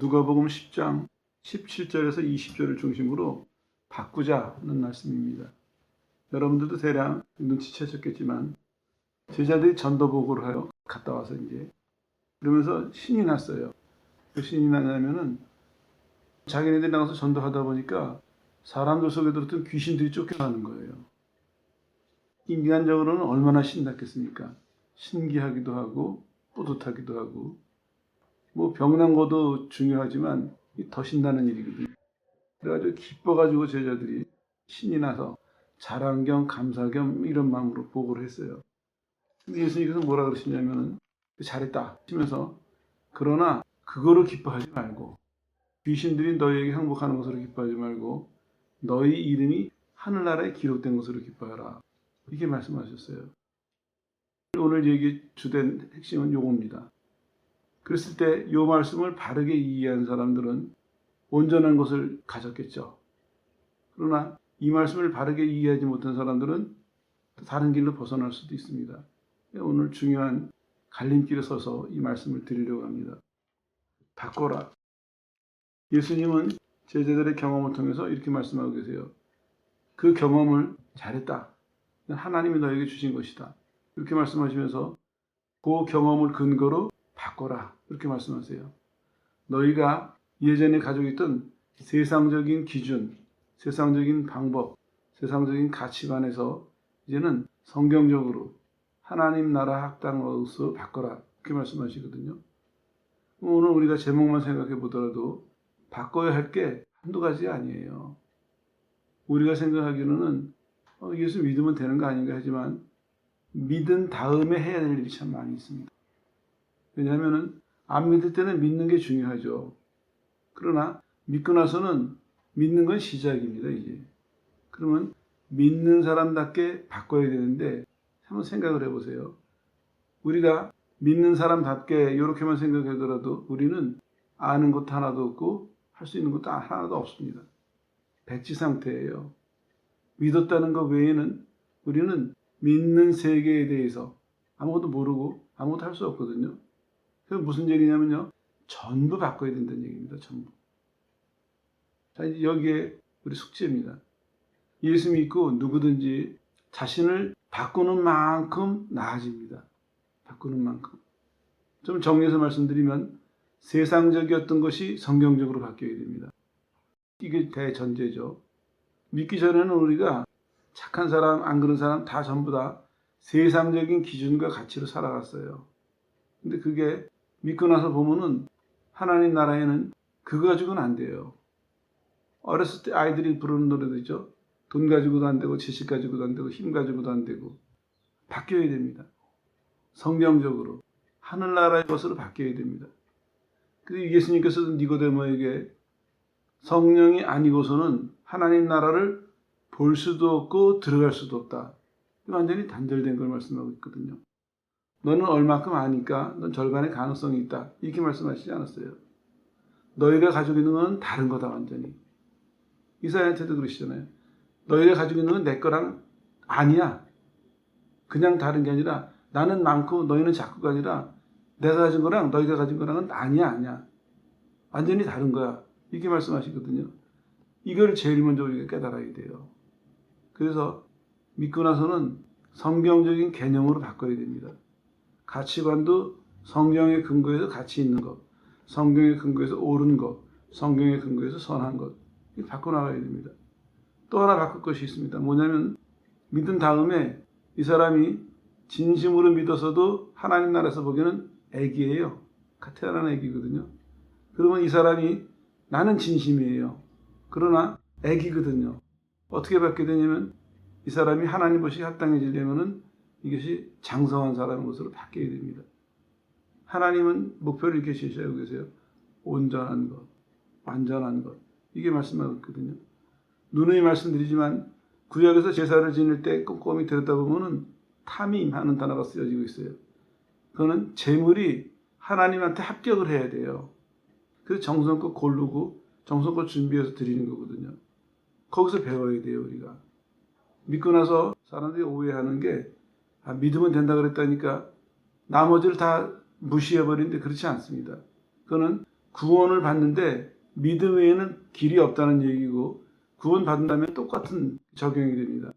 누가복음 10장 17절에서 20절을 중심으로 바꾸자는 말씀입니다. 여러분들도 대략 눈치채셨겠지만 제자들이 전도보고를 하여 갔다 와서 이제 그러면서 신이 났어요. 그 신이 나냐면은 자기네들이 나가서 전도하다 보니까 사람들 속에 들었던 귀신들이 쫓겨나는 거예요. 인간적으로는 얼마나 신났겠습니까? 신기하기도 하고 뿌듯하기도 하고 뭐 병난 것도 중요하지만 더 신나는 일이거든요. 그래가지고 기뻐가지고 제자들이 신이 나서 자랑 겸 감사 겸 이런 마음으로 보고를 했어요. 근데 예수님께서 뭐라 그러시냐면은 잘했다 하시면서 그러나 그거를 기뻐하지 말고 귀신들이 너희에게 항복하는 것으로 기뻐하지 말고 너희 이름이 하늘나라에 기록된 것으로 기뻐하라. 이렇게 말씀하셨어요. 오늘 얘기 주된 핵심은 요겁니다. 그랬을 때 이 말씀을 바르게 이해한 사람들은 온전한 것을 가졌겠죠. 그러나 이 말씀을 바르게 이해하지 못한 사람들은 다른 길로 벗어날 수도 있습니다. 오늘 중요한 갈림길에 서서 이 말씀을 드리려고 합니다. 바꿔라. 예수님은 제자들의 경험을 통해서 이렇게 말씀하고 계세요. 그 경험을 잘했다. 하나님이 너에게 주신 것이다. 이렇게 말씀하시면서 그 경험을 근거로 바꿔라. 이렇게 말씀하세요. 너희가 예전에 가지고 있던 세상적인 기준, 세상적인 방법, 세상적인 가치관에서 이제는 성경적으로 하나님 나라 합당으로서 바꿔라. 이렇게 말씀하시거든요. 오늘 우리가 제목만 생각해 보더라도 바꿔야 할 게 한두 가지 아니에요. 우리가 생각하기로는 예수 믿으면 되는 거 아닌가 하지만 믿은 다음에 해야 될 일이 참 많이 있습니다. 왜냐하면 안 믿을 때는 믿는 게 중요하죠. 그러나 믿고 나서는 믿는 건 시작입니다. 이제. 그러면 믿는 사람답게 바꿔야 되는데 한번 생각을 해보세요. 우리가 믿는 사람답게 이렇게만 생각하더라도 우리는 아는 것도 하나도 없고 할 수 있는 것도 하나도 없습니다. 백지 상태예요. 믿었다는 것 외에는 우리는 믿는 세계에 대해서 아무것도 모르고 아무것도 할 수 없거든요. 그래서 무슨 얘기냐면요. 전부 바꿔야 된다는 얘기입니다. 전부. 자, 이제 여기에 우리 숙제입니다. 예수 믿고 누구든지 자신을 바꾸는 만큼 나아집니다. 바꾸는 만큼. 좀 정리해서 말씀드리면 세상적이었던 것이 성경적으로 바뀌어야 됩니다. 이게 대전제죠. 믿기 전에는 우리가 착한 사람, 안 그런 사람 다 전부 다 세상적인 기준과 가치로 살아갔어요. 근데 그게 믿고 나서 보면은 하나님 나라에는 그거 가지고는 안 돼요. 어렸을 때 아이들이 부르는 노래도 있죠. 돈 가지고도 안 되고 지식 가지고도 안 되고 힘 가지고도 안 되고 바뀌어야 됩니다. 성경적으로 하늘나라의 것으로 바뀌어야 됩니다. 그래서 예수님께서도 니고데모에게 성령이 아니고서는 하나님 나라를 볼 수도 없고 들어갈 수도 없다. 완전히 단절된 걸 말씀하고 있거든요. 너는 얼마큼 아니까 넌 절반의 가능성이 있다. 이렇게 말씀하시지 않았어요. 너희가 가지고 있는 건 다른 거다 완전히. 이사야한테도 그러시잖아요. 너희가 가지고 있는 건 내 거랑 아니야. 그냥 다른 게 아니라 나는 많고 너희는 작고가 아니라 내가 가진 거랑 너희가 가진 거랑은 아니야. 완전히 다른 거야. 이렇게 말씀하시거든요. 이걸 제일 먼저 우리가 깨달아야 돼요. 그래서 믿고 나서는 성경적인 개념으로 바꿔야 됩니다. 가치관도 성경의 근거에서 가치 있는 것, 성경의 근거에서 옳은 것, 성경의 근거에서 선한 것, 이렇게 바꿔나가야 됩니다. 또 하나 바꿀 것이 있습니다. 뭐냐면 믿은 다음에 이 사람이 진심으로 믿어서도 하나님 나라에서 보기에는 애기예요. 태어난 애기거든요. 그러면 이 사람이 나는 진심이에요. 그러나 애기거든요. 어떻게 받게 되냐면 이 사람이 하나님 보시기에 합당해지려면은 이것이 장성한 사람의 것으로 바뀌어야 됩니다. 하나님은 목표를 이렇게 제시하고 계세요. 온전한 것, 완전한 것. 이게 말씀하고 있거든요. 누누이 말씀드리지만 구약에서 제사를 지낼 때 꼼꼼히 들여다보면은 탐임하는 단어가 쓰여지고 있어요. 그거는 제물이 하나님한테 합격을 해야 돼요. 그래서 정성껏 고르고 정성껏 준비해서 드리는 거거든요. 거기서 배워야 돼요, 우리가. 믿고 나서 사람들이 오해하는 게 믿으면 된다 그랬다니까 나머지를 다 무시해버리는데 그렇지 않습니다. 그거는 구원을 받는데 믿음 외에는 길이 없다는 얘기고, 구원 받는다면 똑같은 적용이 됩니다.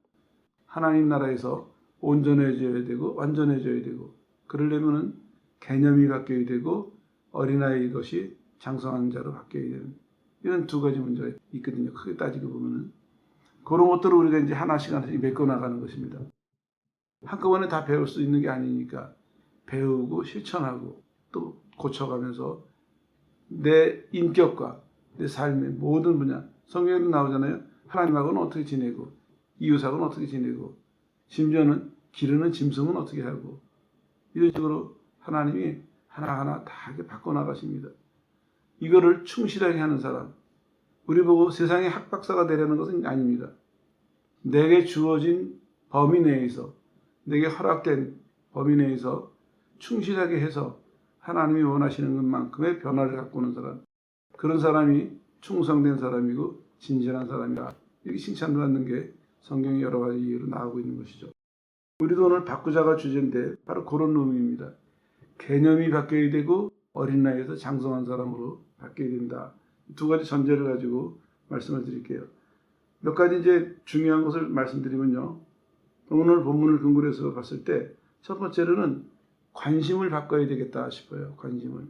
하나님 나라에서 온전해져야 되고 완전해져야 되고, 그러려면은 개념이 바뀌어야 되고 어린아이 것이 장성한 자로 바뀌어야 되는, 이런 두 가지 문제가 있거든요. 크게 따지고 보면은 그런 것들을 우리가 이제 하나씩 메꿔 나가는 것입니다. 한꺼번에 다 배울 수 있는 게 아니니까 배우고 실천하고 또 고쳐가면서 내 인격과 내 삶의 모든 분야, 성경에도 나오잖아요. 하나님하고는 어떻게 지내고, 이웃하고는 어떻게 지내고, 심지어는 기르는 짐승은 어떻게 하고, 이런 식으로 하나님이 하나하나 다 이렇게 바꿔나가십니다. 이거를 충실하게 하는 사람, 우리 보고 세상의 학박사가 되려는 것은 아닙니다. 내게 주어진 범위 내에서, 내게 허락된 범위 내에서 충실하게 해서 하나님이 원하시는 것만큼의 변화를 갖고 오는 사람, 그런 사람이 충성된 사람이고 진실한 사람이다, 이렇게 칭찬을 받는 게 성경의 여러 가지 이유로 나오고 있는 것이죠. 우리도 오늘 바꾸자가 주제인데 바로 그런 의미입니다. 개념이 바뀌어야 되고 어린 나이에서 장성한 사람으로 바뀌어야 된다. 두 가지 전제를 가지고 말씀을 드릴게요. 몇 가지 이제 중요한 것을 말씀드리면요. 오늘 본문을 근거로 해서 봤을 때 첫 번째로는 관심을 바꿔야 되겠다 싶어요. 관심을.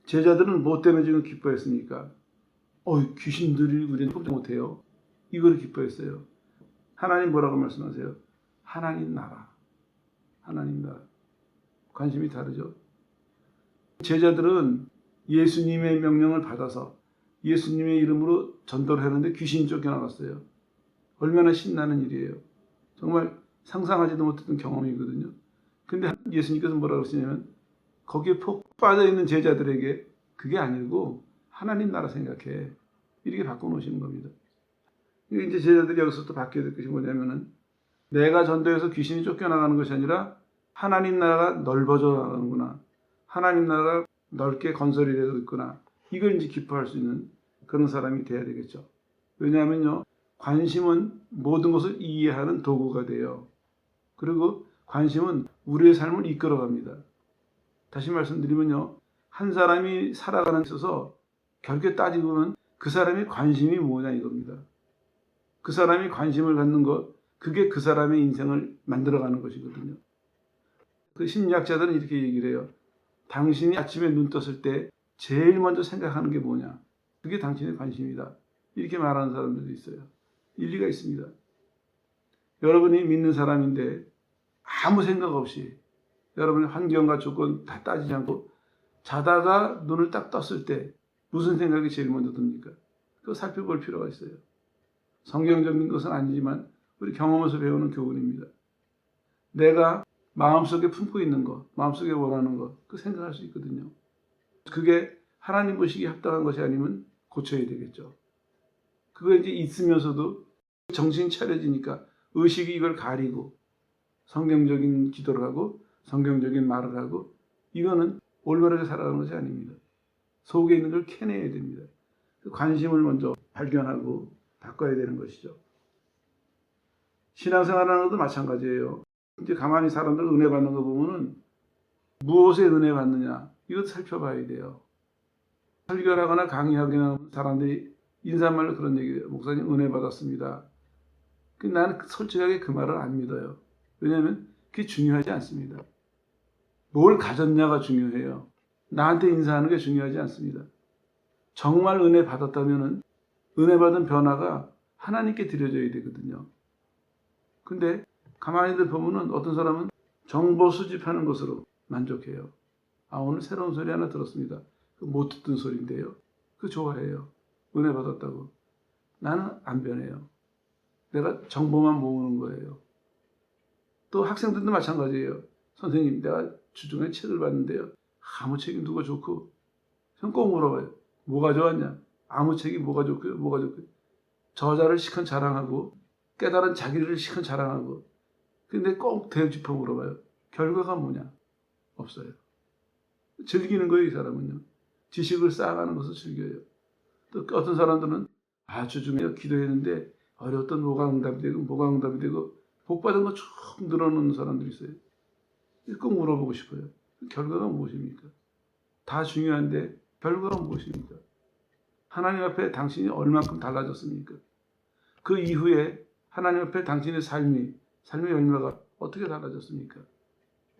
제자들은 뭐 때문에 지금 기뻐했습니까? 귀신들이 우리는 꼼짝 못해요. 이걸 기뻐했어요. 하나님 뭐라고 말씀하세요? 하나님 나라. 하나님 나라. 관심이 다르죠. 제자들은 예수님의 명령을 받아서 예수님의 이름으로 전도를 하는데 귀신이 쫓겨나갔어요. 얼마나 신나는 일이에요. 정말 상상하지도 못했던 경험이거든요. 근데 예수님께서 뭐라고 하시냐면 거기에 푹 빠져있는 제자들에게 그게 아니고 하나님 나라 생각해. 이렇게 바꿔놓으시는 겁니다. 이제 제자들이 여기서 또 바뀌어야 될 것이 뭐냐면은 내가 전도해서 귀신이 쫓겨나가는 것이 아니라 하나님 나라가 넓어져 나가는구나. 하나님 나라가 넓게 건설이 되고 있구나. 이걸 이제 기뻐할 수 있는 그런 사람이 돼야 되겠죠. 왜냐하면요. 관심은 모든 것을 이해하는 도구가 돼요. 그리고 관심은 우리의 삶을 이끌어갑니다. 다시 말씀드리면요. 한 사람이 살아가는 데 있어서 결국에 따지고 보면 그 사람의 관심이 뭐냐 이겁니다. 그 사람이 관심을 갖는 것, 그게 그 사람의 인생을 만들어가는 것이거든요. 그 심리학자들은 이렇게 얘기를 해요. 당신이 아침에 눈 떴을 때 제일 먼저 생각하는 게 뭐냐? 그게 당신의 관심이다. 이렇게 말하는 사람들도 있어요. 일리가 있습니다. 여러분이 믿는 사람인데 아무 생각 없이 여러분의 환경과 조건 다 따지지 않고 자다가 눈을 딱 떴을 때 무슨 생각이 제일 먼저 듭니까? 그거 살펴볼 필요가 있어요. 성경적인 것은 아니지만 우리 경험에서 배우는 교훈입니다. 내가 마음속에 품고 있는 것, 마음속에 원하는 것, 그 생각할 수 있거든요. 그게 하나님 보시기에 합당한 것이 아니면 고쳐야 되겠죠. 그거 이제 있으면서도 정신 차려지니까 의식이 이걸 가리고 성경적인 기도를 하고 성경적인 말을 하고, 이거는 올바르게 살아가는 것이 아닙니다. 속에 있는 걸 캐내야 됩니다. 관심을 먼저 발견하고 바꿔야 되는 것이죠. 신앙생활하는 것도 마찬가지예요. 이제 가만히 사람들 은혜 받는 거 보면은 무엇에 은혜 받느냐 이것도 살펴봐야 돼요. 설교를 하거나 강의하거나 사람들이 인사말로 그런 얘기해요. 목사님 은혜 받았습니다. 나는 솔직하게 그 말을 안 믿어요. 왜냐하면 그게 중요하지 않습니다. 뭘 가졌냐가 중요해요. 나한테 인사하는 게 중요하지 않습니다. 정말 은혜 받았다면 은혜 받은 변화가 하나님께 드려져야 되거든요. 근데 가만히들 보면은 어떤 사람은 정보 수집하는 것으로 만족해요. 오늘 새로운 소리 하나 들었습니다. 못 듣던 소리인데요. 그거 좋아해요. 은혜 받았다고. 나는 안 변해요. 내가 정보만 모으는 거예요. 또 학생들도 마찬가지예요. 선생님, 내가 주중에 책을 봤는데요. 아무 책이 누가 좋고, 전 꼭 물어봐요. 뭐가 좋았냐? 아무 책이 뭐가 좋고요, 뭐가 좋고요. 저자를 시큰 자랑하고, 깨달은 자기를 시큰 자랑하고, 근데 꼭 되짚어 물어봐요. 결과가 뭐냐? 없어요. 즐기는 거예요, 이 사람은요. 지식을 쌓아가는 것을 즐겨요. 또 어떤 사람들은 주중에 기도했는데 어려웠던 뭐가 응답이 되고 뭐가 응답이 되고 복받은 거 쭉 늘어놓는 사람들이 있어요. 꼭 물어보고 싶어요. 결과가 무엇입니까? 다 중요한데 결과가 무엇입니까? 하나님 앞에 당신이 얼마큼 달라졌습니까? 그 이후에 하나님 앞에 당신의 삶의 열매가 어떻게 달라졌습니까?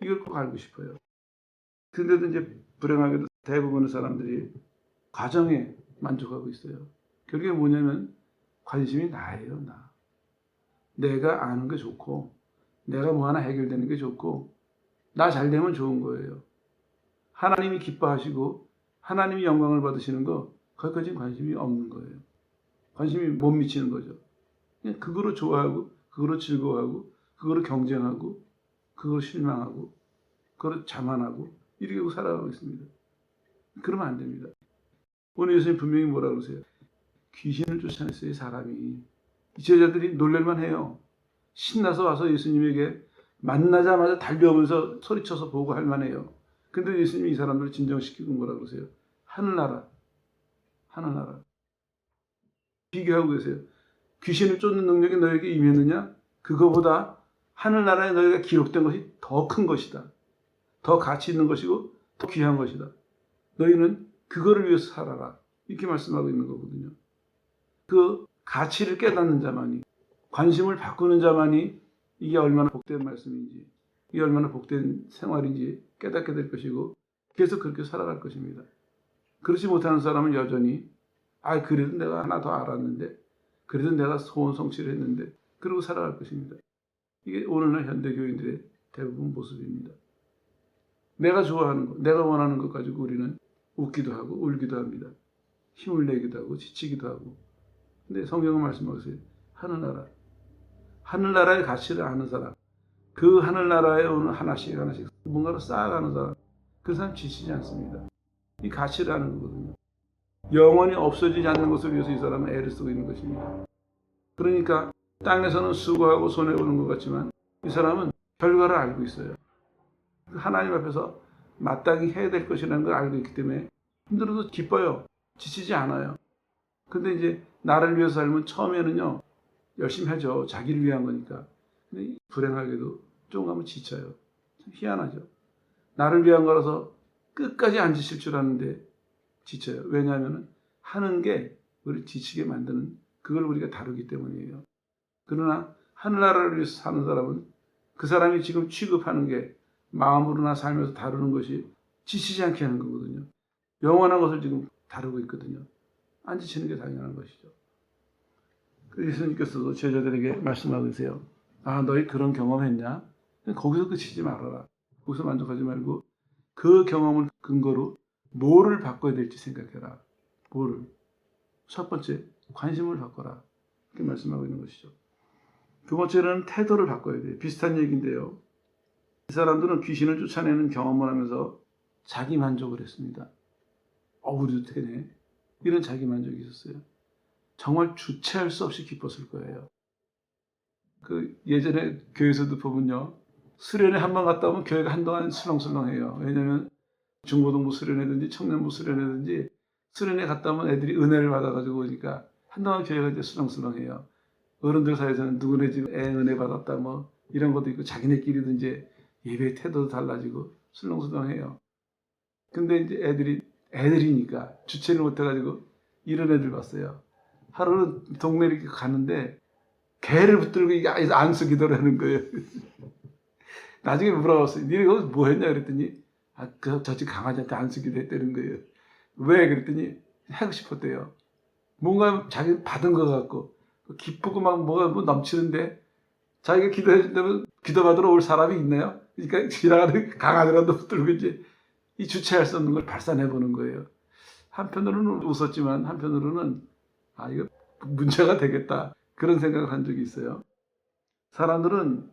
이걸 꼭 알고 싶어요. 근데도 이제 불행하게도 대부분의 사람들이 과정에 만족하고 있어요. 결국에 뭐냐면 관심이 나예요, 나. 내가 아는 게 좋고, 내가 뭐 하나 해결되는 게 좋고, 나 잘 되면 좋은 거예요. 하나님이 기뻐하시고, 하나님이 영광을 받으시는 거, 거기까지 관심이 없는 거예요. 관심이 못 미치는 거죠. 그냥 그거로 좋아하고, 그거로 즐거워하고, 그거로 경쟁하고, 그거로 실망하고, 그거로 자만하고, 이렇게 하고 살아가고 있습니다. 그러면 안 됩니다. 오늘 예수님 분명히 뭐라 그러세요? 귀신을 쫓아냈어요, 사람이. 이 제자들이 놀랄만 해요. 신나서 와서 예수님에게 만나자마자 달려오면서 소리쳐서 보고 할 만해요. 근데 예수님이 이 사람들을 진정시키고 뭐라 그러세요? 하늘나라. 비교하고 계세요. 귀신을 쫓는 능력이 너에게 임했느냐? 그거보다 하늘나라에 너희가 기록된 것이 더 큰 것이다. 더 가치 있는 것이고 더 귀한 것이다. 너희는 그거를 위해서 살아라. 이렇게 말씀하고 있는 거거든요. 그 가치를 깨닫는 자만이, 관심을 바꾸는 자만이 이게 얼마나 복된 말씀인지, 이게 얼마나 복된 생활인지 깨닫게 될 것이고 계속 그렇게 살아갈 것입니다. 그렇지 못하는 사람은 여전히 그래도 내가 하나 더 알았는데, 그래도 내가 소원 성취를 했는데, 그러고 살아갈 것입니다. 이게 오늘날 현대 교인들의 대부분 모습입니다. 내가 좋아하는 것, 내가 원하는 것 가지고 우리는 웃기도 하고 울기도 합니다. 힘을 내기도 하고 지치기도 하고. 근데 성경은 말씀하세요. 하늘나라의 가치를 아는 사람, 그 하늘나라에 오는 하나씩 뭔가를 쌓아가는 사람, 그 사람 지치지 않습니다. 이 가치를 아는 거거든요. 영원히 없어지지 않는 것을 위해서 이 사람은 애를 쓰고 있는 것입니다. 그러니까 땅에서는 수고하고 손해보는 것 같지만 이 사람은 결과를 알고 있어요. 하나님 앞에서 마땅히 해야 될 것이라는 걸 알고 있기 때문에 힘들어도 기뻐요. 지치지 않아요. 근데 이제 나를 위해서 살면 처음에는요, 열심히 하죠. 자기를 위한 거니까. 근데 불행하게도 조금 가면 지쳐요. 참 희한하죠. 나를 위한 거라서 끝까지 안 지칠 줄 아는데 지쳐요. 왜냐하면 하는 게 우리를 지치게 만드는 그걸 우리가 다루기 때문이에요. 그러나 하늘나라를 위해서 사는 사람은 그 사람이 지금 취급하는 게 마음으로나 살면서 다루는 것이 지치지 않게 하는 거거든요. 영원한 것을 지금 다루고 있거든요. 안 지치는 게 당연한 것이죠. 예수님께서도 제자들에게 말씀하고 계세요. 너희 그런 경험했냐? 거기서 그치지 말아라. 거기서 만족하지 말고 그 경험을 근거로 뭐를 바꿔야 될지 생각해라. 뭐를? 첫 번째, 관심을 바꿔라. 이렇게 말씀하고 있는 것이죠. 두 번째는 태도를 바꿔야 돼요. 비슷한 얘기인데요. 이 사람들은 귀신을 쫓아내는 경험을 하면서 자기 만족을 했습니다. 우리도 되네. 이런 자기 만족이 있었어요. 정말 주체할 수 없이 기뻤을 거예요. 예전에 교회에서도 보면요. 수련회 한 번 갔다 오면 교회가 한동안 술렁술렁해요. 왜냐하면 중고등부 수련회든지 청년부 수련회든지 수련회 갔다 오면 애들이 은혜를 받아가지고 오니까 한동안 교회가 이제 술렁술렁해요. 어른들 사이에서는 누구네 집 애 은혜 받았다 뭐 이런 것도 있고 자기네끼리도 이제 예배 태도도 달라지고 술렁술렁해요. 근데 이제 애들이니까 주체를 못해가지고 이런 애들 봤어요. 하루는 동네를 이렇게 가는데 개를 붙들고 이게 안수 기도를 하는 거예요. 나중에 물어봤어요. 니네 거기서 뭐 했냐 그랬더니 저집 강아지한테 안수 기도 했다는 거예요. 왜 그랬더니 하고 싶었대요. 뭔가 자기 받은 것 같고 기쁘고 막 뭐가 넘치는데 자기가 기도해준다면 기도받으러 올 사람이 있나요? 그러니까 지나가는 강아지라도 붙들고 이제 이 주체할 수 없는 걸 발산해보는 거예요. 한편으로는 웃었지만 한편으로는 이거 문제가 되겠다 그런 생각을 한 적이 있어요. 사람들은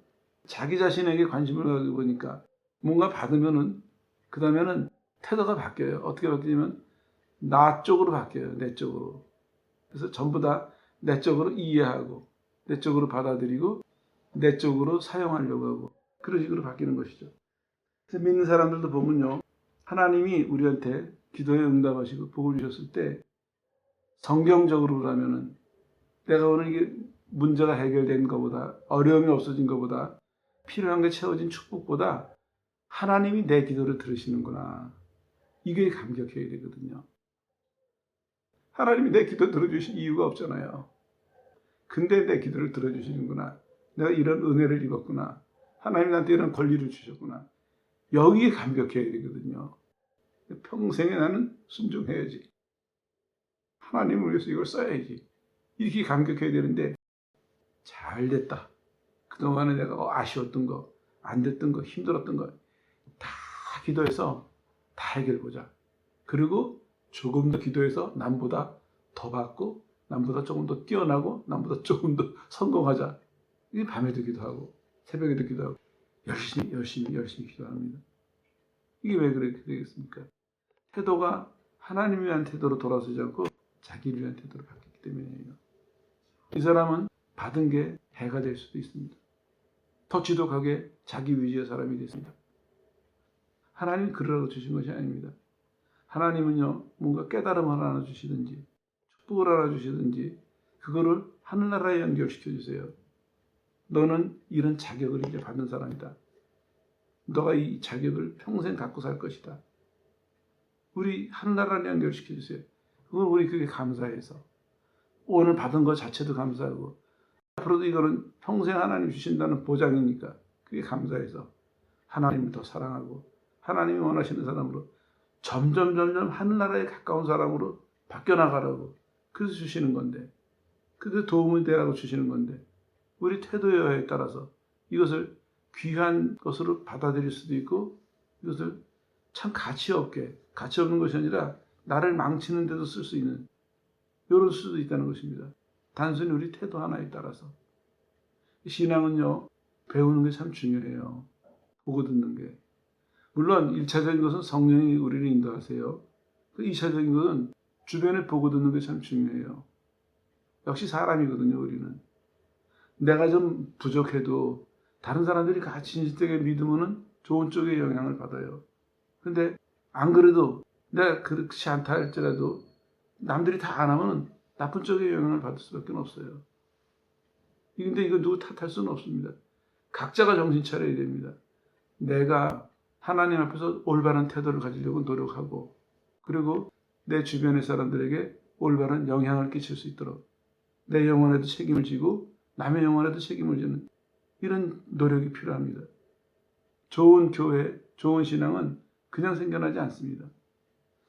자기 자신에게 관심을 가지고 보니까 뭔가 받으면은 그 다음에는 태도가 바뀌어요. 어떻게 바뀌냐면 나 쪽으로 바뀌어요. 내 쪽으로. 그래서 전부 다 내 쪽으로 이해하고 내 쪽으로 받아들이고 내 쪽으로 사용하려고 하고 그런 식으로 바뀌는 것이죠. 그래서 믿는 사람들도 보면요. 하나님이 우리한테 기도에 응답하시고 복을 주셨을 때 성경적으로라면은 내가 오늘 이게 문제가 해결된 것보다 어려움이 없어진 것보다 필요한 게 채워진 축복보다 하나님이 내 기도를 들으시는구나. 이게 감격해야 되거든요. 하나님이 내 기도 들어주신 이유가 없잖아요. 근데 내 기도를 들어주시는구나. 내가 이런 은혜를 입었구나. 하나님이 나한테 이런 권리를 주셨구나. 여기에 감격해야 되거든요. 평생에 나는 순종해야지. 하나님을 위해서 이걸 써야지. 이렇게 감격해야 되는데 잘 됐다. 그동안에 내가 아쉬웠던 거, 안 됐던 거, 힘들었던 거 다 기도해서 다 해결보자. 그리고 조금 더 기도해서 남보다 더 받고 남보다 조금 더 뛰어나고 남보다 조금 더 성공하자. 이게 밤에도 기도하고 새벽에도 기도하고 열심히 기도합니다. 이게 왜 그렇게 되겠습니까? 태도가 하나님을 위한 태도로 돌아서지 않고 자기를 위한 태도로 바뀌기 때문이에요. 이 사람은 받은 게 해가 될 수도 있습니다. 더 지독하게 자기 위주의 사람이 됐습니다. 하나님이 그러라고 주신 것이 아닙니다. 하나님은요, 뭔가 깨달음을 하나 주시든지 축복을 하나 주시든지 그거를 하늘나라에 연결시켜 주세요. 너는 이런 자격을 이제 받는 사람이다. 너가 이 자격을 평생 갖고 살 것이다. 우리 하늘나라를 연결시켜 주세요. 그걸 우리 그게 감사해서 오늘 받은 것 자체도 감사하고 앞으로도 이거는 평생 하나님 주신다는 보장이니까 그게 감사해서 하나님을 더 사랑하고 하나님이 원하시는 사람으로 점점 하늘나라에 가까운 사람으로 바뀌어 나가라고 그래서 주시는 건데 그래서 도움이 되라고 주시는 건데 우리 태도에 따라서 이것을 귀한 것으로 받아들일 수도 있고 이것을 참 가치 없는 것이 아니라 나를 망치는 데도 쓸 수 있는 이럴 수도 있다는 것입니다. 단순히 우리 태도 하나에 따라서. 신앙은요, 배우는 게 참 중요해요. 보고 듣는 게. 물론 1차적인 것은 성령이 우리를 인도하세요. 그 2차적인 것은 주변에 보고 듣는 게 참 중요해요. 역시 사람이거든요, 우리는. 내가 좀 부족해도 다른 사람들이 같이 진실되게 믿으면 좋은 쪽에 영향을 받아요. 근데 안 그래도 내가 그렇지 않다 할지라도 남들이 다 안 하면 나쁜 쪽에 영향을 받을 수밖에 없어요. 근데 이거 누구 탓할 수는 없습니다. 각자가 정신 차려야 됩니다. 내가 하나님 앞에서 올바른 태도를 가지려고 노력하고 그리고 내 주변의 사람들에게 올바른 영향을 끼칠 수 있도록 내 영혼에도 책임을 지고 남의 영혼에도 책임을 지는 이런 노력이 필요합니다. 좋은 교회, 좋은 신앙은 그냥 생겨나지 않습니다.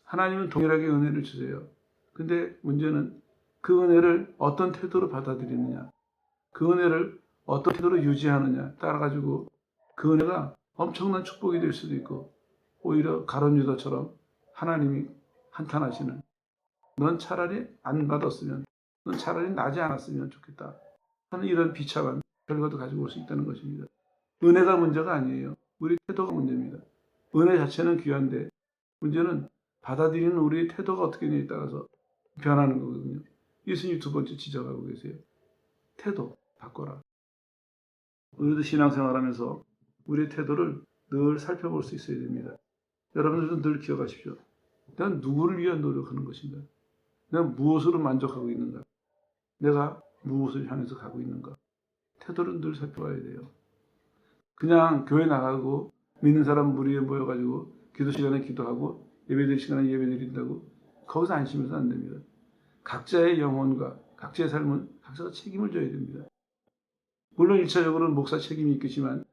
하나님은 동일하게 은혜를 주세요. 근데 문제는 그 은혜를 어떤 태도로 받아들이느냐, 그 은혜를 어떤 태도로 유지하느냐 따라가지고 그 은혜가 엄청난 축복이 될 수도 있고 오히려 가룟 유다처럼 하나님이 한탄하시는 넌 차라리 안 받았으면 넌 차라리 나지 않았으면 좋겠다 하는 이런 비참한 결과도 가지고 올 수 있다는 것입니다. 은혜가 문제가 아니에요. 우리 태도가 문제입니다. 은혜 자체는 귀한데 문제는 받아들이는 우리의 태도가 어떻게 되냐에 따라서 변하는 거거든요. 예수님 두 번째 지적하고 계세요. 태도 바꿔라. 우리도 신앙생활하면서 우리의 태도를 늘 살펴볼 수 있어야 됩니다. 여러분들도 늘 기억하십시오. 내가 누구를 위해 노력하는 것인가? 내가 무엇으로 만족하고 있는가? 내가 무엇을 향해서 가고 있는가? 태도를 늘 살펴봐야 돼요. 그냥 교회 나가고 믿는 사람 무리에 모여가지고 기도 시간에 기도하고 예배드릴 시간에 예배드린다고 거기서 안심해서 안 됩니다. 각자의 영혼과 각자의 삶은 각자가 책임을 져야 됩니다. 물론 1차적으로는 목사 책임이 있겠지만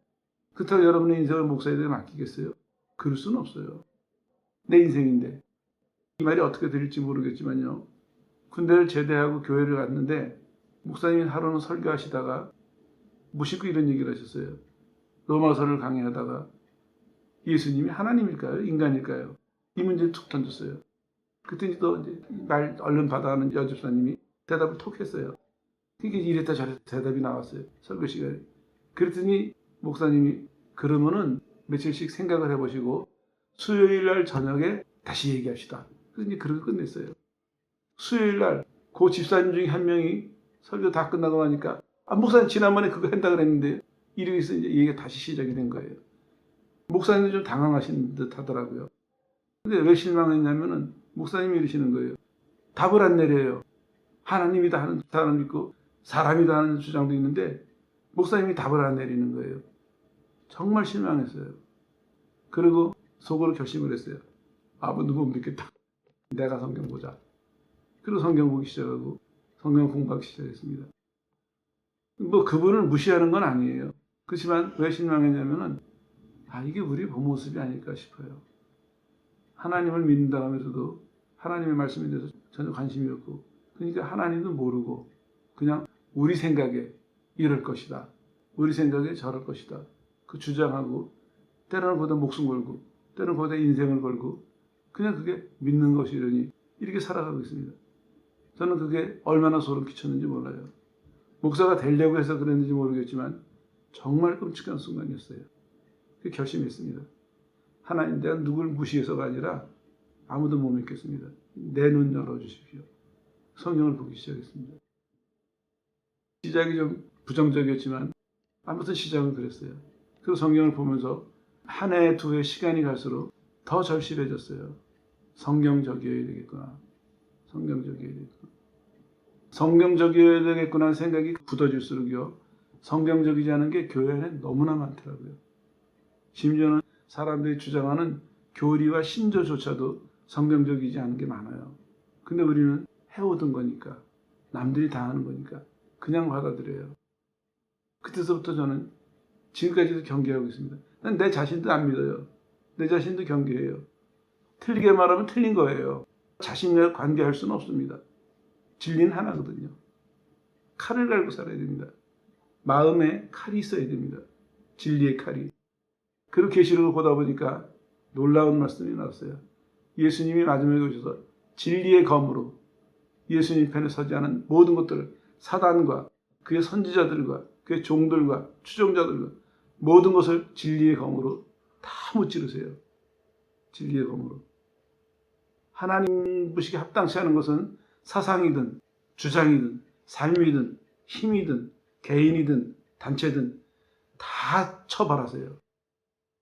그렇다고 여러분의 인생을 목사에게 맡기겠어요? 그럴 수는 없어요. 내 인생인데. 이 말이 어떻게 들릴지 모르겠지만요. 군대를 제대하고 교회를 갔는데 목사님이 하루는 설교하시다가 무심코 이런 얘기를 하셨어요. 로마서를 강의하다가 예수님이 하나님일까요? 인간일까요? 이 문제를 툭 던졌어요. 그랬더니 또 이제 말 얼른 받아하는 여집사님이 대답을 톡 했어요. 그게 이랬다 저랬다 대답이 나왔어요. 설교 시간에. 그랬더니 목사님이 그러면은 며칠씩 생각을 해보시고 수요일 날 저녁에 다시 얘기합시다. 그래서 이제 그렇게 끝냈어요. 수요일 날 그 집사님 중에 한 명이 설교 다 끝나고 나니까 목사님 지난번에 그거 한다 그랬는데 이러면서 이제 얘기가 다시 시작이 된 거예요. 목사님도 좀 당황하신 듯 하더라고요. 근데 왜 실망했냐면은 목사님이 이러시는 거예요. 답을 안 내려요. 하나님이다 하는 사람 있고 사람이다 하는 주장도 있는데 목사님이 답을 안 내리는 거예요. 정말 실망했어요. 그리고 속으로 결심을 했어요. 아무도 못 믿겠다. 내가 성경 보자. 그리고 성경 보기 시작하고 성경 공부하기 시작했습니다. 뭐 그분을 무시하는 건 아니에요. 그렇지만 왜 실망했냐면은 이게 우리 본 모습이 아닐까 싶어요. 하나님을 믿는다 하면서도 하나님의 말씀에 대해서 전혀 관심이 없고, 그러니까 하나님도 모르고 그냥 우리 생각에 이럴 것이다, 우리 생각에 저럴 것이다, 그 주장하고, 때로는 거기다 목숨 걸고 때로는 거기다 인생을 걸고 그냥 그게 믿는 것이려니 이렇게 살아가고 있습니다. 저는 그게 얼마나 소름 끼쳤는지 몰라요. 목사가 되려고 해서 그랬는지 모르겠지만 정말 끔찍한 순간이었어요. 결심했습니다. 하나님, 내가 누굴 무시해서가 아니라 아무도 못 믿겠습니다. 내 눈 열어주십시오. 성경을 보기 시작했습니다. 시작이 좀 부정적이었지만 아무튼 시작은 그랬어요. 그리고 성경을 보면서 한 해, 두 해 시간이 갈수록 더 절실해졌어요. 성경적이어야 되겠구나. 성경적이어야 되겠구나. 성경적이어야 되겠구나 하는 생각이 굳어질수록요, 성경적이지 않은 게 교회 안에 너무나 많더라고요. 심지어는 사람들이 주장하는 교리와 신조조차도 성경적이지 않은 게 많아요. 근데 우리는 해오던 거니까, 남들이 다 하는 거니까 그냥 받아들여요. 그때서부터 저는 지금까지도 경계하고 있습니다. 난 내 자신도 안 믿어요. 내 자신도 경계해요. 틀리게 말하면 틀린 거예요. 자신과 관계할 수는 없습니다. 진리는 하나거든요. 칼을 갈고 살아야 됩니다. 마음에 칼이 있어야 됩니다. 진리의 칼이. 그리고 계시록을 보다 보니까 놀라운 말씀이 나왔어요. 예수님이 마지막에 오셔서 진리의 검으로 예수님 편에 서지 않은 모든 것들을 사단과 그의 선지자들과 그의 종들과 추종자들과 모든 것을 진리의 검으로 다 무찌르세요. 진리의 검으로. 하나님 보시기에 합당치 않은 것은 사상이든 주장이든 삶이든 힘이든 개인이든 단체든 다 처벌하세요.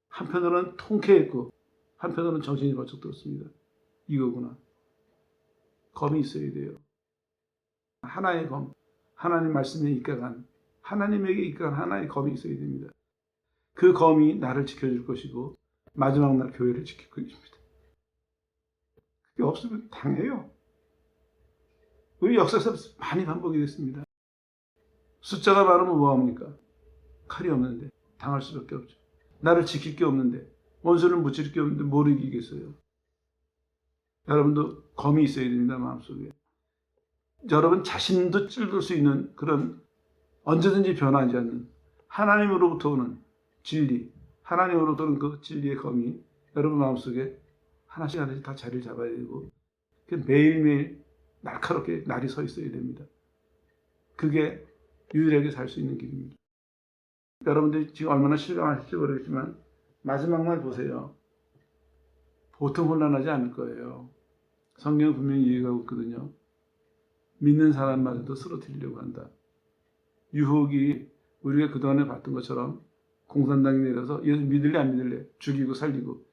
한편으로는 통쾌했고 한편으로는 정신이 벌쩍 들었습니다. 이거구나. 검이 있어야 돼요. 하나의 검, 하나님 말씀에 입각한, 하나님에게 입각한 하나의 검이 있어야 됩니다. 그 검이 나를 지켜줄 것이고 마지막 날 교회를 지킬 것입니다. 그게 없으면 당해요. 우리 역사에서 많이 반복이 됐습니다. 숫자가 많으면 뭐합니까? 칼이 없는데 당할 수밖에 없죠. 나를 지킬 게 없는데, 원수를 무찌를 게 없는데 뭘 이기겠어요? 여러분도 검이 있어야 됩니다. 마음속에. 여러분 자신도 찔들 수 있는 그런 언제든지 변하지 않는 하나님으로부터 오는 진리, 하나님으로부터 오는 그 진리의 검이 여러분 마음속에 하나씩 하나씩 다 자리를 잡아야 되고, 매일매일 날카롭게 날이 서 있어야 됩니다. 그게 유일하게 살 수 있는 길입니다. 여러분들이 지금 얼마나 실감하실지 모르겠지만 마지막 날 보세요. 보통 혼란하지 않을 거예요. 성경은 분명히 이해가고 있거든요. 믿는 사람마저도 쓰러뜨리려고 한다. 유혹이 우리가 그동안에 봤던 것처럼 공산당이 내려서 예수 믿을래 안 믿을래 죽이고 살리고,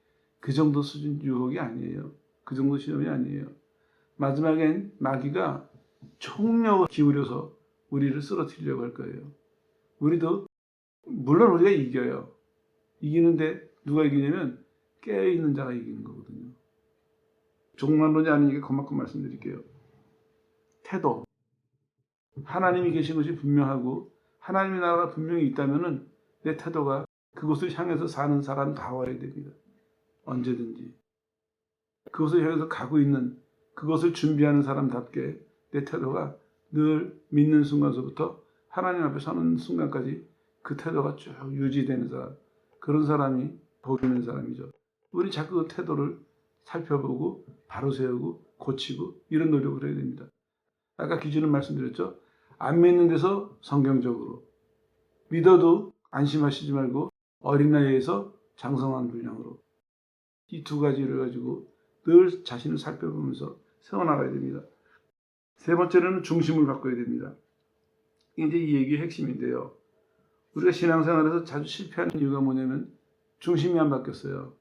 그 정도 수준 유혹이 아니에요. 그 정도 시험이 아니에요. 마지막엔 마귀가 총력을 기울여서 우리를 쓰러뜨리려고 할 거예요. 우리도 물론 우리가 이겨요. 이기는데 누가 이기냐면 깨어있는 자가 이기는 거거든요. 종말론이 아니니까 그만큼 말씀드릴게요. 태도. 하나님이 계신 것이 분명하고 하나님의 나라가 분명히 있다면 내 태도가 그것을 향해서 사는 사람 다 와야 됩니다. 언제든지. 그것을 향해서 가고 있는, 그것을 준비하는 사람답게 내 태도가 늘 믿는 순간서부터 하나님 앞에 서는 순간까지 그 태도가 쭉 유지되는 사람, 그런 사람이 복 있는 사람이죠. 우리 자꾸 그 태도를 살펴보고 바로 세우고 고치고 이런 노력을 해야 됩니다. 아까 기준을 말씀드렸죠. 안 믿는 데서 성경적으로, 믿어도 안심하시지 말고 어린 나이에서 장성한 분량으로, 이 두 가지를 가지고 늘 자신을 살펴보면서 세워나가야 됩니다. 세 번째로는 중심을 바꿔야 됩니다. 이게 이제 이 얘기의 핵심인데요. 우리가 신앙생활에서 자주 실패하는 이유가 뭐냐면 중심이 안 바뀌었어요.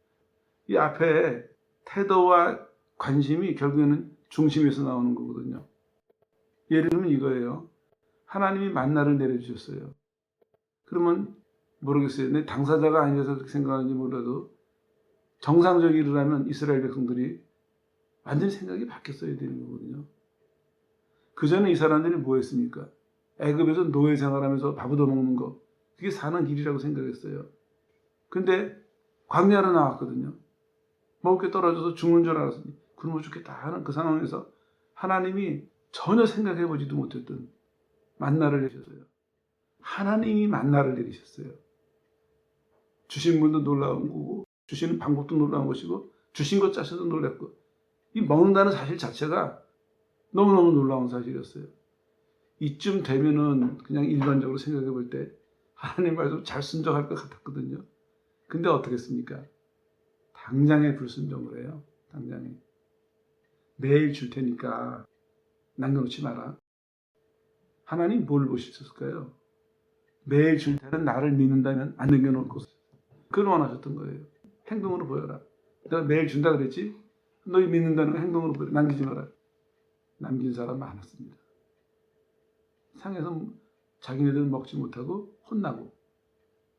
이 앞에 태도와 관심이 결국에는 중심에서 나오는 거거든요. 예를 들면 이거예요. 하나님이 만나를 내려주셨어요. 그러면 모르겠어요. 내 당사자가 아니라서 그렇게 생각하는지 몰라도 정상적이라면 이스라엘 백성들이 완전히 생각이 바뀌었어야 되는 거거든요. 그 전에 이 사람들이 뭐 했습니까? 애굽에서 노예 생활하면서 밥 얻어먹는 거. 그게 사는 길이라고 생각했어요. 근데 광야로 나왔거든요. 먹을 게 떨어져서 죽는 줄 알았으니 굶어 죽겠다 하는 그 상황에서 하나님이 전혀 생각해보지도 못했던 만나를 내셨어요. 하나님이 만나를 내리셨어요. 주신 분도 놀라운 거고 주시는 방법도 놀라운 것이고 주신 것 자체도 놀랐고 이 먹는다는 사실 자체가 너무너무 놀라운 사실이었어요. 이쯤 되면은 그냥 일반적으로 생각해 볼 때 하나님 말씀 잘 순종할 것 같았거든요. 근데 어떻겠습니까? 당장에 불순종을 해요. 당장에. 매일 줄 테니까 남겨놓지 마라. 하나님 뭘 보셨을까요? 매일 줄 테는 나를 믿는다면 안 남겨놓을 것을. 그걸 원하셨던 거예요. 행동으로 보여라. 내가 매일 준다 그랬지? 너희 믿는다는 거 행동으로 보여라. 남기지 마라. 남긴 사람 많았습니다. 상에서 자기네들은 먹지 못하고 혼나고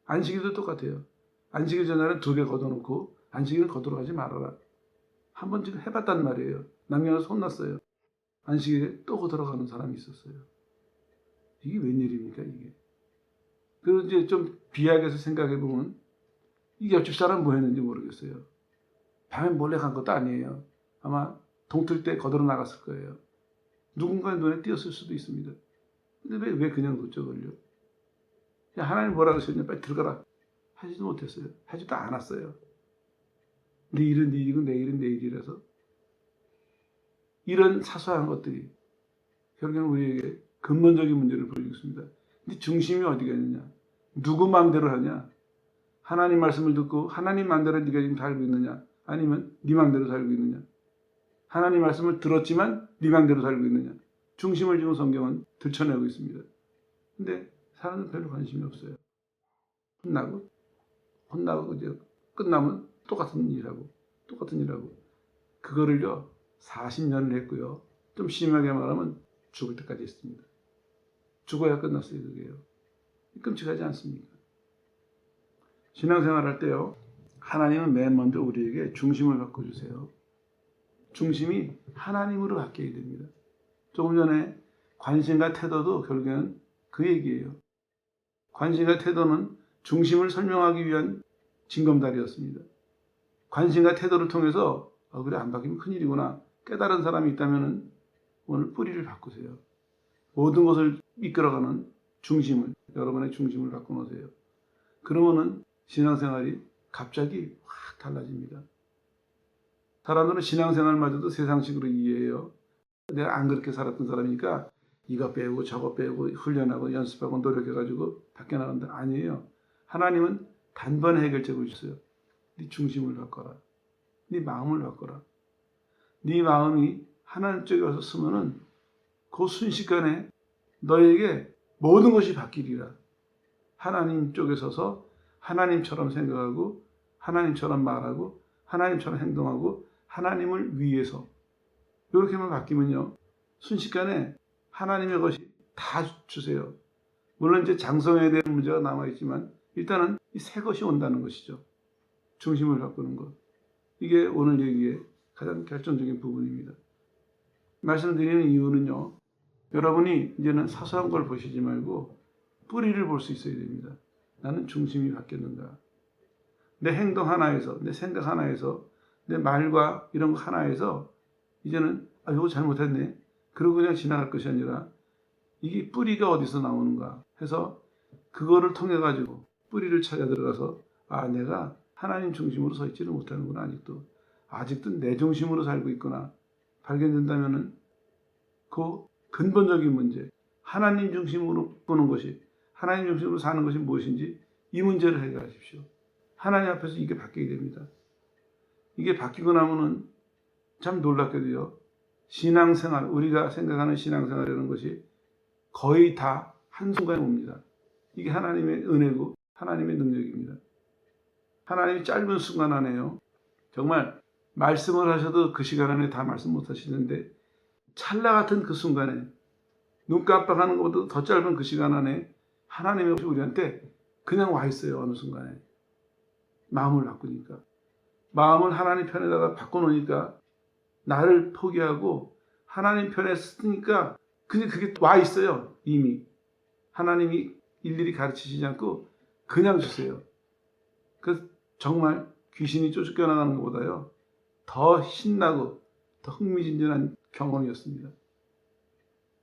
안식일도 똑같아요. 안식일 전날은 2배 걷어놓고 안식일을 걷도록 하지 말아라. 한번 지금 해봤단 말이에요. 남겨놔서 혼났어요. 안식일에 또 걷어가는 사람이 있었어요. 이게 웬일입니까 이게. 그리고 이제 좀 비약해서 생각해보면 이 옆집 사람 뭐 했는지 모르겠어요. 밤에 몰래 간 것도 아니에요. 아마 동틀 때 걷어 나갔을 거예요. 누군가의 눈에 띄었을 수도 있습니다. 근데 왜 그냥 뒀죠, 걸려? 하나님 뭐라 그러셨냐? 빨리 들어가라. 하지도 못했어요. 하지도 않았어요. 네 일은 네 일이고 내 일은 내 일이라서. 이런 사소한 것들이 결국은 우리에게 근본적인 문제를 보여주고 있습니다. 근데 중심이 어디가 있느냐? 누구 마음대로 하냐? 하나님 말씀을 듣고 하나님 마음대로 네가 지금 살고 있느냐? 아니면 네 마음대로 살고 있느냐? 하나님 말씀을 들었지만 네 마음대로 살고 있느냐? 중심을 지금 성경은 들춰내고 있습니다. 근데 사람은 별로 관심이 없어요. 혼나고 이제 끝나면 똑같은 일하고 그거를요 40년을 했고요. 좀 심하게 말하면 죽을 때까지 했습니다. 죽어야 끝났어요. 그게요. 끔찍하지 않습니까? 신앙생활 할 때요. 하나님은 맨 먼저 우리에게 중심을 바꿔주세요. 중심이 하나님으로 바뀌어야 됩니다. 조금 전에 관심과 태도도 결국에는 그 얘기예요. 관심과 태도는 중심을 설명하기 위한 징검다리였습니다. 관심과 태도를 통해서 그래 안 바뀌면 큰일이구나 깨달은 사람이 있다면 오늘 뿌리를 바꾸세요. 모든 것을 이끌어가는 중심을 여러분의 중심을 바꿔놓으세요. 그러면은 신앙생활이 갑자기 확 달라집니다. 사람들은 신앙생활마저도 세상식으로 이해해요. 내가 안 그렇게 살았던 사람이니까 이거 빼고 저거 빼고 훈련하고 연습하고 노력해가지고 밖에 나간다. 아니에요. 하나님은 단번에 해결책을 주세요. 네 중심을 바꿔라. 네 마음을 바꿔라. 네 마음이 하나님 쪽에 와서 쓰면은 그 순식간에 너에게 모든 것이 바뀌리라. 하나님 쪽에 서서 하나님처럼 생각하고 하나님처럼 말하고 하나님처럼 행동하고 하나님을 위해서 이렇게만 바뀌면요. 순식간에 하나님의 것이 다 주세요. 물론 이제 장성해야 되는 문제가 남아있지만 일단은 이 새 것이 온다는 것이죠. 중심을 바꾸는 것. 이게 오늘 얘기의 가장 결정적인 부분입니다. 말씀드리는 이유는요. 여러분이 이제는 사소한 걸 보시지 말고 뿌리를 볼 수 있어야 됩니다. 나는 중심이 바뀌었는가. 내 행동 하나에서 내 생각 하나에서 내 말과 이런 거 하나에서 이제는 이거 잘못했네. 그러고 그냥 지나갈 것이 아니라 이게 뿌리가 어디서 나오는가 해서 그거를 통해 가지고 뿌리를 찾아 들어가서 내가 하나님 중심으로 서 있지를 못하는구나. 아직도 내 중심으로 살고 있구나. 발견된다면은 그 근본적인 문제, 하나님 중심으로 보는 것이 하나님 중심으로 사는 것이 무엇인지 이 문제를 해결하십시오. 하나님 앞에서 이게 바뀌게 됩니다. 이게 바뀌고 나면은 참 놀랍게도요. 신앙생활, 우리가 생각하는 신앙생활이라는 것이 거의 다 한순간에 옵니다. 이게 하나님의 은혜고 하나님의 능력입니다. 하나님이 짧은 순간 안에요. 정말 말씀을 하셔도 그 시간 안에 다 말씀 못 하시는데 찰나 같은 그 순간에 눈 깜빡하는 것보다 더 짧은 그 시간 안에 하나님의 것이 우리한테 그냥 와 있어요. 어느 순간에. 마음을 바꾸니까. 마음을 하나님 편에다가 바꿔놓으니까 나를 포기하고 하나님 편에 쓰니까 근데 그게 와 있어요. 이미. 하나님이 일일이 가르치시지 않고 그냥 주세요. 그 정말 귀신이 쫓겨나가는 것보다요. 더 신나고 더 흥미진진한 경험이었습니다.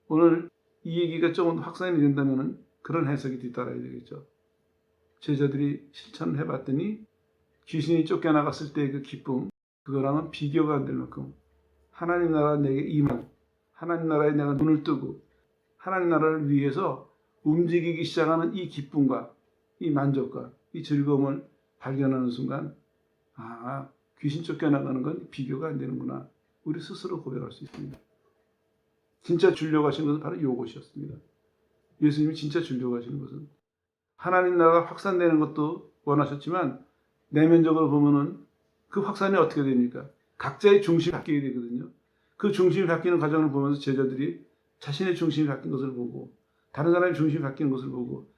오늘 이 얘기가 조금 확산이 된다면 그런 해석이 뒤따라야 되겠죠. 제자들이 실천을 해봤더니 귀신이 쫓겨나갔을 때의 그 기쁨, 그거랑은 비교가 안 될 만큼 하나님 나라 내게 임한, 하나님 나라에 내가 눈을 뜨고 하나님 나라를 위해서 움직이기 시작하는 이 기쁨과 이 만족과 이 즐거움을 발견하는 순간 아, 귀신 쫓겨나가는 건 비교가 안 되는구나. 우리 스스로 고백할 수 있습니다. 진짜 주려고 하시는 것은 바로 이것이었습니다. 예수님이 진짜 주려고 하시는 것은 하나님 나라가 확산되는 것도 원하셨지만 내면적으로 보면은 그 확산이 어떻게 됩니까? 각자의 중심이 바뀌게 되거든요. 그 중심이 바뀌는 과정을 보면서 제자들이 자신의 중심이 바뀐 것을 보고 다른 사람의 중심이 바뀌는 것을 보고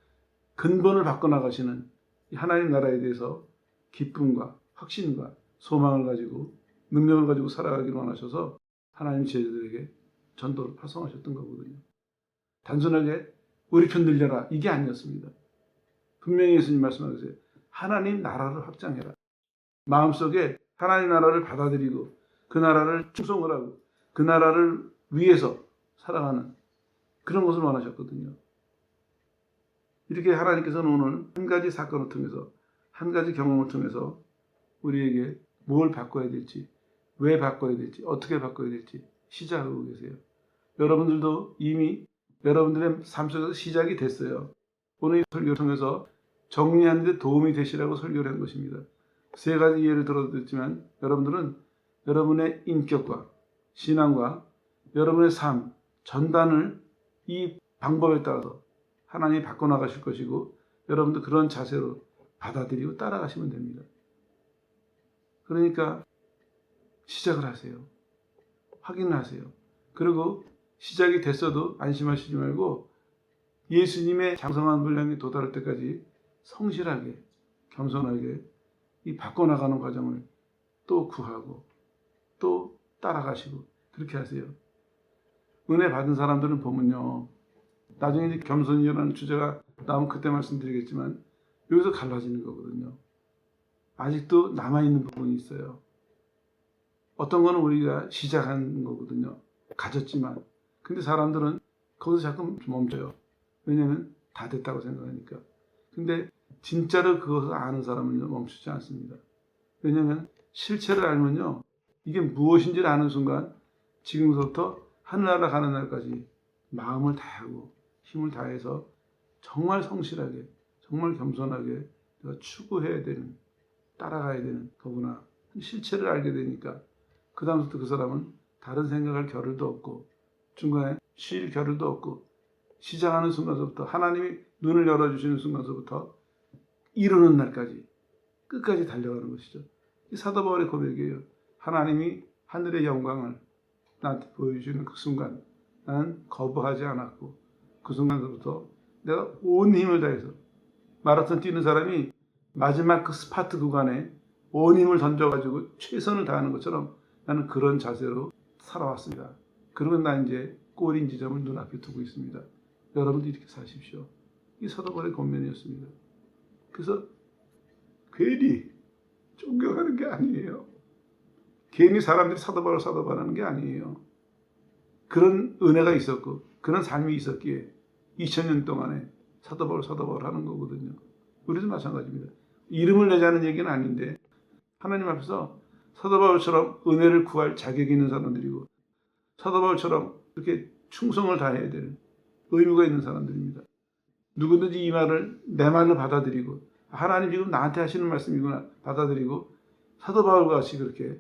근본을 바꿔나가시는 하나님 나라에 대해서 기쁨과 확신과 소망을 가지고 능력을 가지고 살아가기를 원하셔서 하나님 제자들에게 전도를 파송하셨던 거거든요. 단순하게 우리 편 들려라 이게 아니었습니다. 분명히 예수님 말씀하세요. 하나님 나라를 확장해라. 마음속에 하나님 나라를 받아들이고 그 나라를 충성을 하고 그 나라를 위해서 살아가는 그런 것을 원하셨거든요. 이렇게 하나님께서는 오늘 한 가지 사건을 통해서 한 가지 경험을 통해서 우리에게 뭘 바꿔야 될지 왜 바꿔야 될지 어떻게 바꿔야 될지 시작하고 계세요. 여러분들도 이미 여러분들의 삶 속에서 시작이 됐어요. 오늘 이 설교를 통해서 정리하는 데 도움이 되시라고 설교를 한 것입니다. 세 가지 예를 들어드렸지만 여러분들은 여러분의 인격과 신앙과 여러분의 삶, 전단을 이 방법에 따라서 하나님이 바꿔나가실 것이고 여러분도 그런 자세로 받아들이고 따라가시면 됩니다. 그러니까 시작을 하세요. 확인을 하세요. 그리고 시작이 됐어도 안심하시지 말고 예수님의 장성한 분량에 도달할 때까지 성실하게 겸손하게 이 바꿔나가는 과정을 또 구하고 또 따라가시고 그렇게 하세요. 은혜 받은 사람들은 보면요. 나중에 이제 겸손이라는 주제가 나오면 그때 말씀드리겠지만 여기서 갈라지는 거거든요. 아직도 남아있는 부분이 있어요. 어떤 거는 우리가 시작한 거거든요. 가졌지만. 근데 사람들은 거기서 자꾸 멈춰요. 왜냐하면 다 됐다고 생각하니까. 근데 진짜로 그것을 아는 사람은 멈추지 않습니다. 왜냐하면 실체를 알면요. 이게 무엇인지를 아는 순간 지금부터 하늘나라 가는 날까지 마음을 다하고 힘을 다해서 정말 성실하게 정말 겸손하게 내가 추구해야 되는 따라가야 되는 거구나. 실체를 알게 되니까 그 다음부터 그 사람은 다른 생각할 겨를도 없고 중간에 쉴 겨를도 없고 시작하는 순간서부터 하나님이 눈을 열어주시는 순간서부터 이루는 날까지 끝까지 달려가는 것이죠. 이 사도 바울의 고백이에요. 하나님이 하늘의 영광을 나한테 보여주시는 그 순간 나는 거부하지 않았고 그 순간서부터 내가 온 힘을 다해서 마라톤 뛰는 사람이 마지막 그 스파트 구간에 온 힘을 던져가지고 최선을 다하는 것처럼 나는 그런 자세로 살아왔습니다. 그러면 나 이제 꼬린 지점을 눈앞에 두고 있습니다. 여러분도 이렇게 사십시오. 이 사도 바울의 권면이었습니다. 그래서 괜히 존경하는 게 아니에요. 괜히 사람들이 사도 바울하는 게 아니에요. 그런 은혜가 있었고 그런 삶이 있었기에 2000년 동안에 사도 바울 하는 거거든요. 우리도 마찬가지입니다. 이름을 내자는 얘기는 아닌데 하나님 앞에서 사도 바울처럼 은혜를 구할 자격이 있는 사람들이고 사도 바울처럼 이렇게 충성을 다해야 되는 의무가 있는 사람들입니다. 누구든지 이 말을 내 말로 받아들이고 하나님 지금 나한테 하시는 말씀이구나 받아들이고 사도 바울과 같이 그렇게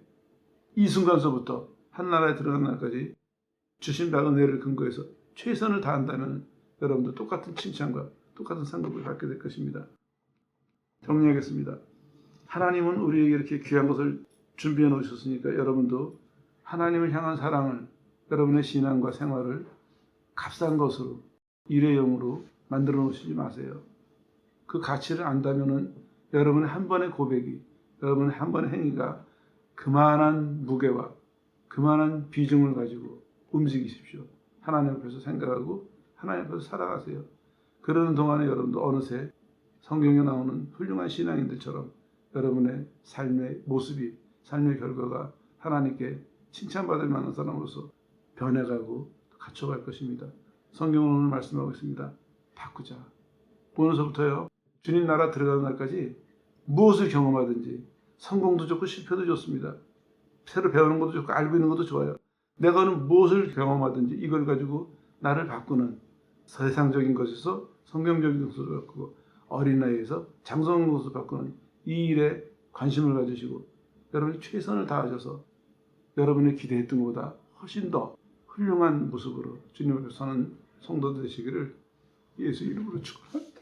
이 순간서부터 한나라에 들어간 날까지 주신 바 은혜를 근거해서 최선을 다한다면 여러분도 똑같은 칭찬과 똑같은 상급을 받게 될 것입니다. 정리하겠습니다. 하나님은 우리에게 이렇게 귀한 것을 준비해 놓으셨으니까 여러분도 하나님을 향한 사랑을 여러분의 신앙과 생활을 값싼 것으로 일회용으로 만들어 놓으시지 마세요. 그 가치를 안다면은 여러분의 한 번의 고백이 여러분의 한 번의 행위가 그만한 무게와 그만한 비중을 가지고 움직이십시오. 하나님 앞에서 생각하고 하나님 앞에서 살아가세요. 그러는 동안에 여러분도 어느새 성경에 나오는 훌륭한 신앙인들처럼 여러분의 삶의 모습이, 삶의 결과가 하나님께 칭찬받을 만한 사람으로서 변해가고 갖춰갈 것입니다. 성경은 오늘 말씀하고 있습니다. 바꾸자. 오늘서부터요, 주님 나라 들어가는 날까지 무엇을 경험하든지 성공도 좋고 실패도 좋습니다. 새로 배우는 것도 좋고 알고 있는 것도 좋아요. 내가 무엇을 경험하든지 이걸 가지고 나를 바꾸는, 세상적인 것에서 성경적인 것으로 바꾸고 어린 나이에서 장성한 것으로 바꾸는 이 일에 관심을 가지시고 여러분이 최선을 다하셔서 여러분이 기대했던 것보다 훨씬 더 훌륭한 모습으로 주님 앞에 서는 성도 되시기를 예수 이름으로 축원합니다.